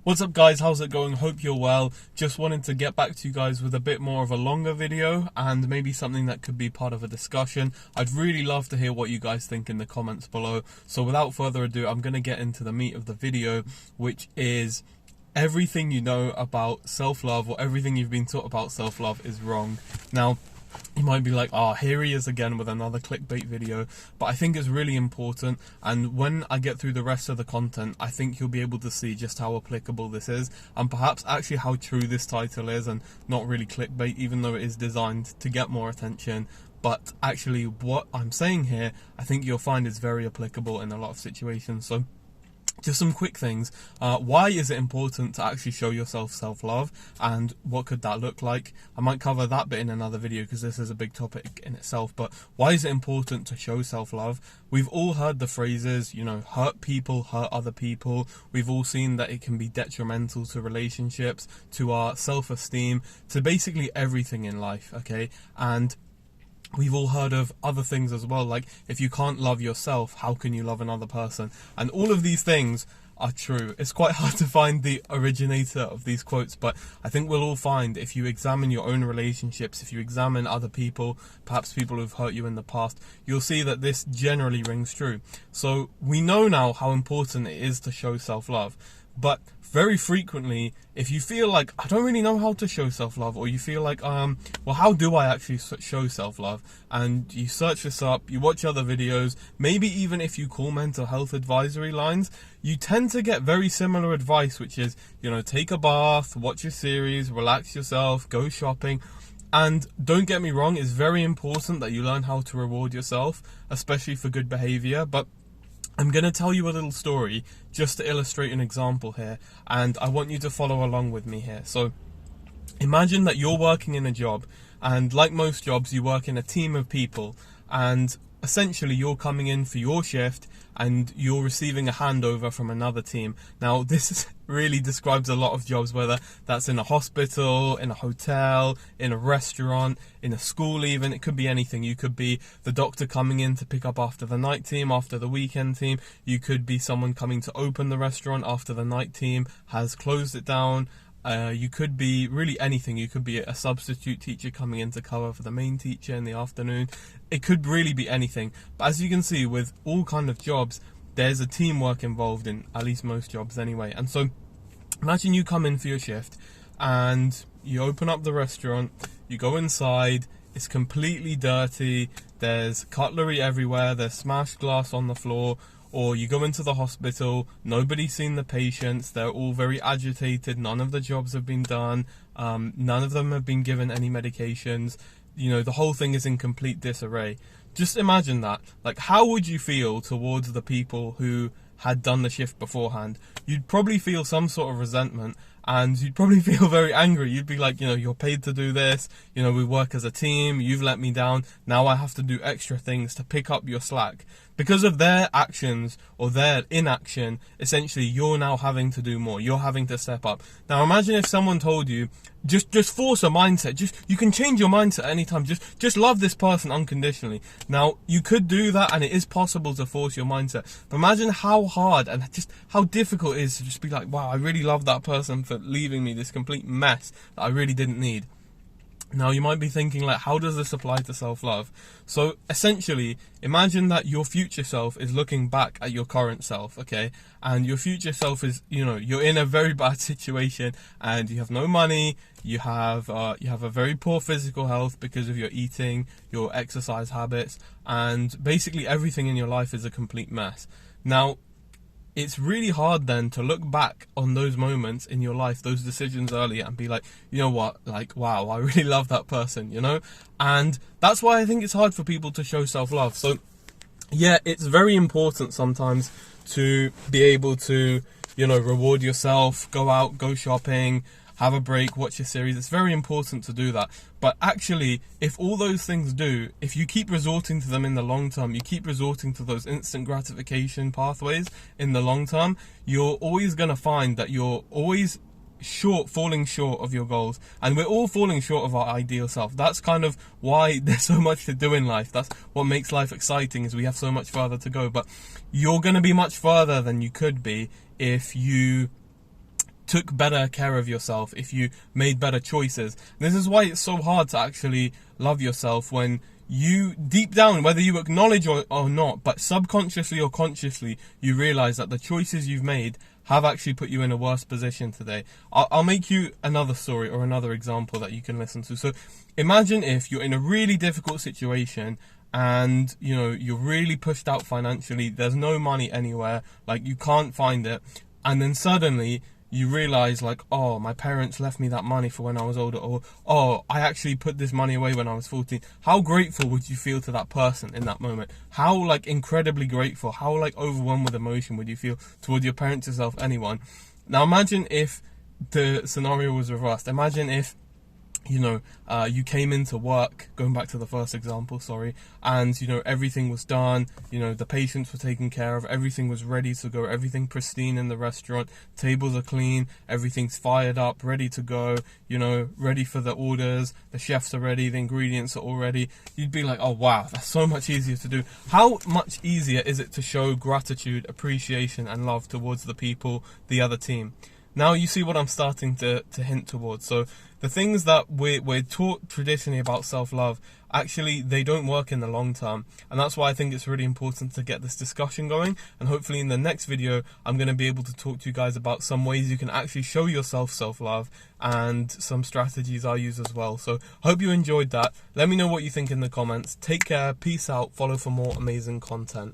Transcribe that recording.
What's up guys, how's it going? Hope you're well. Just wanted to get back to you guys with a bit more of a longer video and maybe something that could be part of a discussion. I'd really love to hear what you guys think in the comments below. So without further ado, I'm going to get into the meat of the video, which is everything you know about self-love or everything you've been taught about self-love is wrong. Now, you might be like, oh, here he is again with another clickbait video, but I think it's really important, and when I get through the rest of the content, I think you'll be able to see just how applicable this is, and perhaps actually how true this title is, and not really clickbait, even though it is designed to get more attention. But actually what I'm saying here, I think you'll find is very applicable in a lot of situations. So just some quick things. Why is it important to actually show yourself self-love, and what could that look like? I might cover that bit in another video because this is a big topic in itself, but why is it important to show self-love? We've all heard the phrases, you know, hurt people, hurt other people. We've all seen that it can be detrimental to relationships, to our self-esteem, to basically everything in life, okay? And we've all heard of other things as well, like if you can't love yourself, how can you love another person? And all of these things are true. It's quite hard to find the originator of these quotes, but I think we'll all find, if you examine your own relationships, if you examine other people, perhaps people who've hurt you in the past, you'll see that this generally rings true. So we know now how important it is to show self-love, but very frequently, if you feel like, I don't really know how to show self-love, or you feel like, well, how do I actually show self-love? And you search this up, you watch other videos, maybe even if you call mental health advisory lines, you tend to get very similar advice, which is, you know, take a bath, watch a series, relax yourself, go shopping. And don't get me wrong, it's very important that you learn how to reward yourself, especially for good behavior, but I'm going to tell you a little story just to illustrate an example here, and I want you to follow along with me here. So imagine that you're working in a job, and like most jobs, you work in a team of people, and essentially you're coming in for your shift and you're receiving a handover from another team. Now this really describes a lot of jobs, whether that's in a hospital, in a hotel, in a restaurant, in a school even. It could be anything. You could be the doctor coming in to pick up after the night team, after the weekend team. You could be someone coming to open the restaurant after the night team has closed it down. You could be really anything. You could be a substitute teacher coming in to cover for the main teacher in the afternoon. It could really be anything. But as you can see, with all kind of jobs, there's a teamwork involved in at least most jobs anyway. And so imagine you come in for your shift and you open up the restaurant, you go inside, it's completely dirty, there's cutlery everywhere, there's smashed glass on the floor. Or you go into the hospital, nobody's seen the patients, they're all very agitated, none of the jobs have been done, none of them have been given any medications, you know, the whole thing is in complete disarray. Just imagine that. Like, how would you feel towards the people who had done the shift beforehand? You'd probably feel some sort of resentment, and you'd probably feel very angry. You'd be like, you know, you're paid to do this, you know, we work as a team, you've let me down, now I have to do extra things to pick up your slack. Because of their actions or their inaction, essentially you're now having to do more, you're having to step up. Now imagine if someone told you, just force a mindset, you can change your mindset anytime, just love this person unconditionally. Now you could do that, and it is possible to force your mindset, but imagine how hard and just how difficult it is to just be like, wow, I really love that person for leaving me this complete mess that I really didn't need. Now you might be thinking, like, how does this apply to self-love? So essentially, imagine that your future self is looking back at your current self, okay? And your future self is, you know, you're in a very bad situation and you have no money, you have a very poor physical health because of your eating, your exercise habits, and basically everything in your life is a complete mess. Now, it's really hard then to look back on those moments in your life, those decisions earlier, and be like, you know what, like, wow, I really love that person, you know? And that's why I think it's hard for people to show self-love. So yeah, it's very important sometimes to be able to, you know, reward yourself, go out, go shopping, have a break, watch a series. It's very important to do that. But actually, if all those things do, if you keep resorting to them in the long term, you keep resorting to those instant gratification pathways in the long term, you're always going to find that you're always falling short of your goals. And we're all falling short of our ideal self. That's kind of why there's so much to do in life. That's what makes life exciting, is we have so much further to go. But you're going to be much further than you could be if you took better care of yourself, if you made better choices. This is why it's so hard to actually love yourself, when you, deep down, whether you acknowledge or not, but subconsciously or consciously, you realize that the choices you've made have actually put you in a worse position today. I'll make you another story or another example that you can listen to. So imagine if you're in a really difficult situation and, you know, you're really pushed out financially, there's no money anywhere, like you can't find it, and then suddenly you realize, like, oh, my parents left me that money for when I was older, or, oh, I actually put this money away when I was 14. How grateful would you feel to that person in that moment? How, like, incredibly grateful, how, like, overwhelmed with emotion would you feel towards your parents, yourself, anyone? Now imagine if the scenario was reversed. Imagine if, you know, you came into work, going back to the first example, sorry, and, you know, everything was done, you know, the patients were taken care of, everything was ready to go, everything pristine in the restaurant, tables are clean, everything's fired up, ready to go, you know, ready for the orders, the chefs are ready, the ingredients are all ready. You'd be like, oh wow, that's so much easier to do. How much easier is it to show gratitude, appreciation and love towards the people, the other team? Now you see what I'm starting to hint towards. So the things that we're taught traditionally about self-love, actually they don't work in the long term, and that's why I think it's really important to get this discussion going. And hopefully in the next video I'm going to be able to talk to you guys about some ways you can actually show yourself self-love, and some strategies I use as well. So hope you enjoyed that. Let me know what you think in the comments. Take care, peace out, follow for more amazing content.